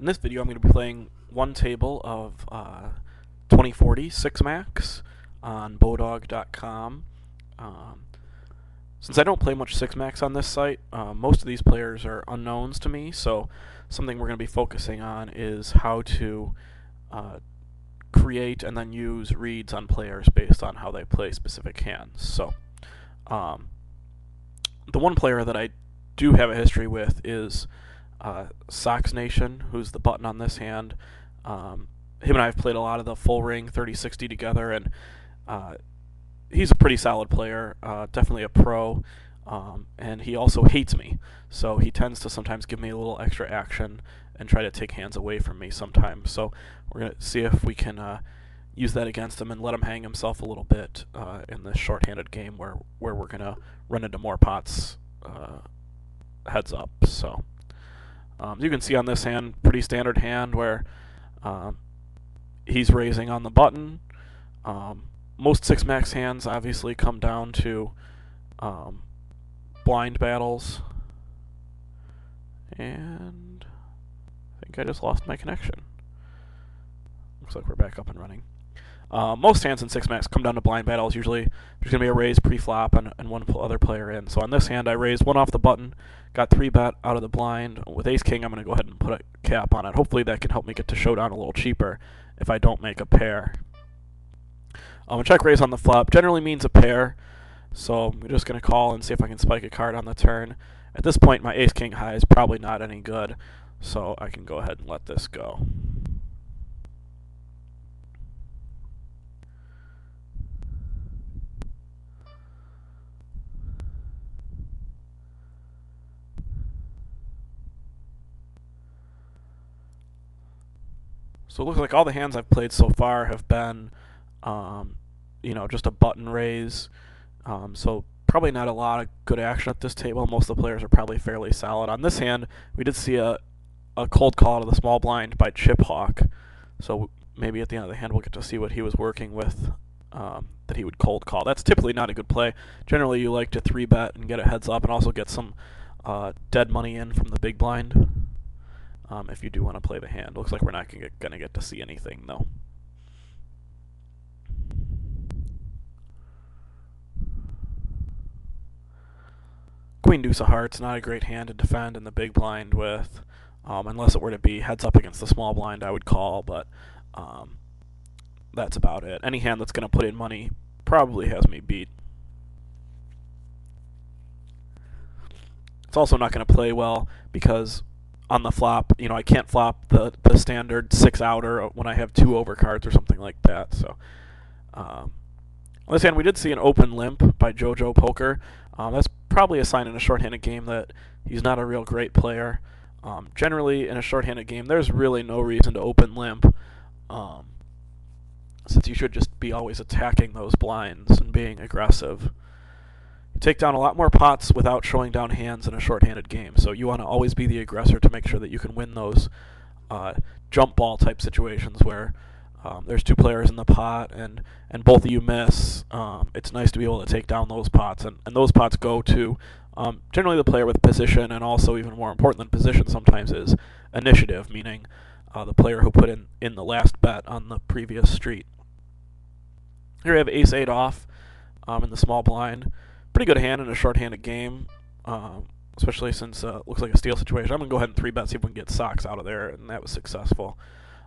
In this video, I'm going to be playing one table of 2040 6-max on Bodog.com. Since I don't play much 6-max on this site, most of these players are unknowns to me, so something we're going to be focusing on is how to create and then use reads on players based on how they play specific hands. So, the one player that I do have a history with is Sox Nation, who's the button on this hand. Him and I have played a lot of the full ring 30-60 together, and he's a pretty solid player, definitely a pro, and he also hates me. So he tends to sometimes give me a little extra action and try to take hands away from me sometimes. So we're going to see if we can use that against him and let him hang himself a little bit in this short-handed game where we're going to run into more pots heads up. So you can see on this hand, pretty standard hand where he's raising on the button. Most 6-max hands obviously come down to blind battles. And I think I just lost my connection. Looks like we're back up and running. Most hands in 6-max come down to blind battles. Usually there's going to be a raise pre-flop and one other player in. So on this hand, I raised one off the button, got 3-bet out of the blind. With ace-king, I'm going to go ahead and put a cap on it. Hopefully that can help me get to showdown a little cheaper if I don't make a pair. A check raise on the flop generally means a pair, so I'm just going to call and see if I can spike a card on the turn. At this point, my ace-king high is probably not any good, so I can go ahead and let this go. So it looks like all the hands I've played so far have been, just a button raise. So probably not a lot of good action at this table. Most of the players are probably fairly solid. On this hand, we did see a cold call to the small blind by Chip Hawk. So maybe at the end of the hand we'll get to see what he was working with, that he would cold call. That's typically not a good play. Generally you like to 3-bet and get a heads up and also get some dead money in from the big blind. If you do want to play the hand. Looks like we're not going to get to see anything, though. Queen Deuce of Hearts, not a great hand to defend in the big blind with. Unless it were to be heads up against the small blind, I would call, but that's about it. Any hand that's going to put in money probably has me beat. It's also not going to play well because on the flop, I can't flop the standard 6-outer when I have 2 overcards or something like that. So, on this hand, we did see an open limp by JoJo Poker. That's probably a sign in a shorthanded game that he's not a real great player. Generally, in a shorthanded game, there's really no reason to open limp, since you should just be always attacking those blinds and being aggressive. You take down a lot more pots without showing down hands in a shorthanded game, so you want to always be the aggressor to make sure that you can win those jump ball type situations where there's 2 players in the pot and both of you miss. It's nice to be able to take down those pots, and those pots go to generally the player with position, and also even more important than position sometimes is initiative, meaning the player who put in the last bet on the previous street. Here we have ace-8 off in the small blind. Pretty good hand in a short-handed game, especially since it looks like a steal situation. I'm going to go ahead and 3-bet, see if we can get Sox out of there, and that was successful.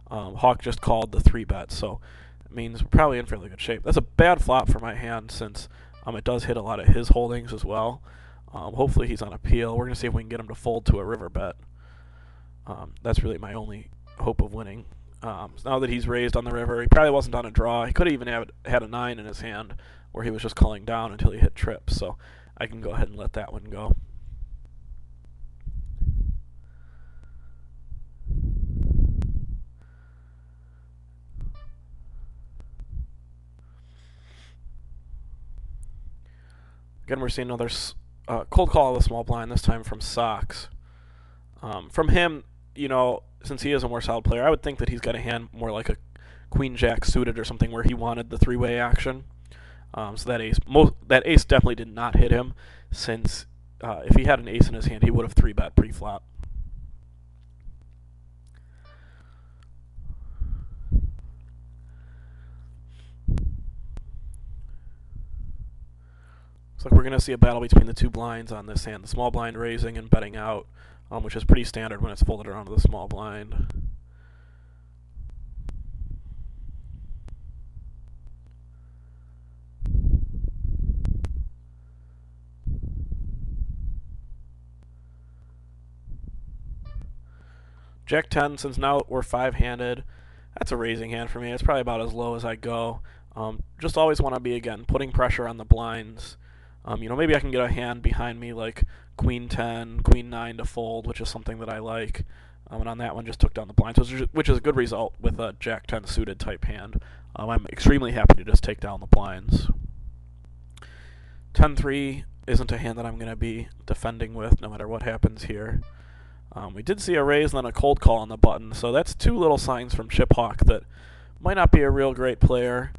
Hawk just called the 3-bet, so it means we're probably in fairly good shape. That's a bad flop for my hand since it does hit a lot of his holdings as well. Hopefully he's on appeal. We're going to see if we can get him to fold to a river bet. That's really my only hope of winning. So now that he's raised on the river, he probably wasn't on a draw. He could have even had a 9 in his hand, where he was just calling down until he hit trips, so I can go ahead and let that one go. Again, we're seeing another cold call of the small blind, this time from Sox. From him, since he is a more solid player, I would think that he's got a hand more like a Queen-Jack suited or something where he wanted the 3-way action. So that ace definitely did not hit him, since if he had an ace in his hand, he would have 3-bet pre-flop. Looks like we're going to see a battle between the two blinds on this hand. The small blind raising and betting out, which is pretty standard when it's folded around to the small blind. Jack 10, since now we're 5-handed, that's a raising hand for me. It's probably about as low as I go. Just always want to be, again, putting pressure on the blinds. Maybe I can get a hand behind me like Queen 10, Queen 9 to fold, which is something that I like. And on that one, just took down the blinds, which is a good result with a Jack 10 suited type hand. I'm extremely happy to just take down the blinds. 10-3 isn't a hand that I'm going to be defending with no matter what happens here. We did see a raise and then a cold call on the button, so that's two little signs from Chip Hawk that might not be a real great player.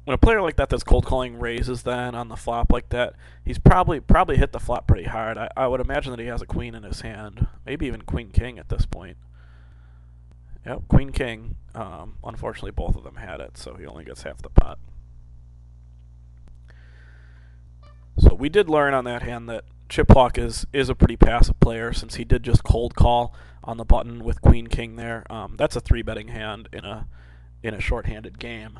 When a player like that that's cold calling raises then on the flop like that, he's probably hit the flop pretty hard. I would imagine that he has a queen in his hand, maybe even queen king at this point. Yep, queen king. Unfortunately, both of them had it, so he only gets half the pot. So we did learn on that hand that Chip Hawk is a pretty passive player since he did just cold call on the button with queen king there. That's a 3-betting hand in a short-handed game.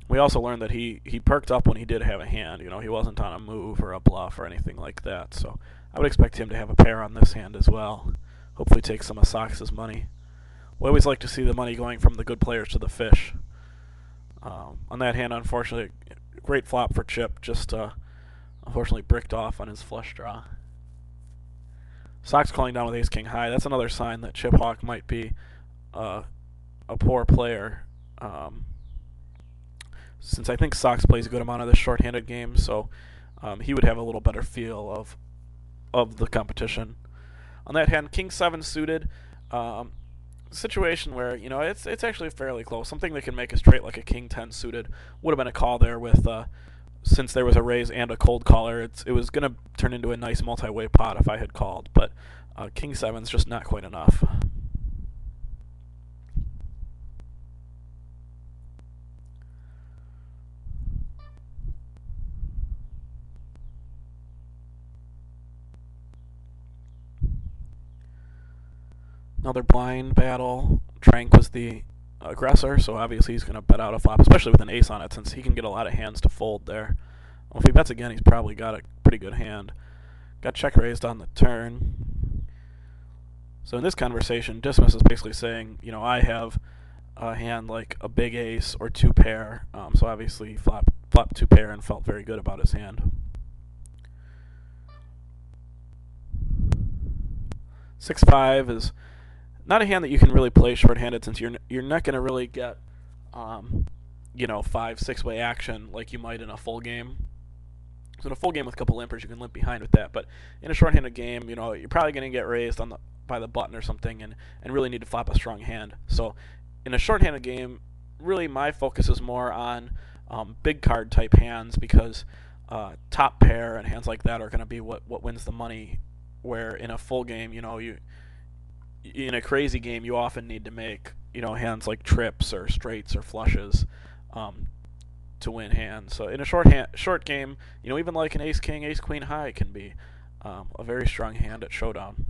We also learned that he perked up when he did have a hand. He wasn't on a move or a bluff or anything like that. So I would expect him to have a pair on this hand as well. Hopefully take some of Sox's money. We always like to see the money going from the good players to the fish. On that hand, unfortunately, great flop for Chip. Just unfortunately bricked off on his flush draw. Sox calling down with ace-king high. That's another sign that Chip Hawk might be a poor player. Since I think Sox plays a good amount of this short-handed game, so he would have a little better feel of the competition. On that hand, king 7 suited. Situation where it's actually fairly close. Something that can make a straight like a king 10 suited would have been a call there with since there was a raise and a cold caller. It was going to turn into a nice multi-way pot if I had called, but king 7's just not quite enough. Another blind battle. Trank was the aggressor, so obviously he's going to bet out a flop, especially with an ace on it, since he can get a lot of hands to fold there. Well, if he bets again, he's probably got a pretty good hand. Got check raised on the turn. So in this conversation, Dismiss is basically saying, I have a hand like a big ace or 2-pair, so obviously he flopped 2-pair and felt very good about his hand. 6-5 is not a hand that you can really play short-handed, since you're not going to really get 5-6-way action like you might in a full game. So in a full game with a couple limpers, you can limp behind with that. But in a short-handed game, you're probably going to get raised by the button or something, and really need to flop a strong hand. So in a short-handed game, really my focus is more on big card type hands, because top pair and hands like that are going to be what wins the money. Where in a full game, in a crazy game, you often need to make hands like trips or straights or flushes to win hands. So in a short game, even like an ace-king, ace-queen high can be a very strong hand at showdown.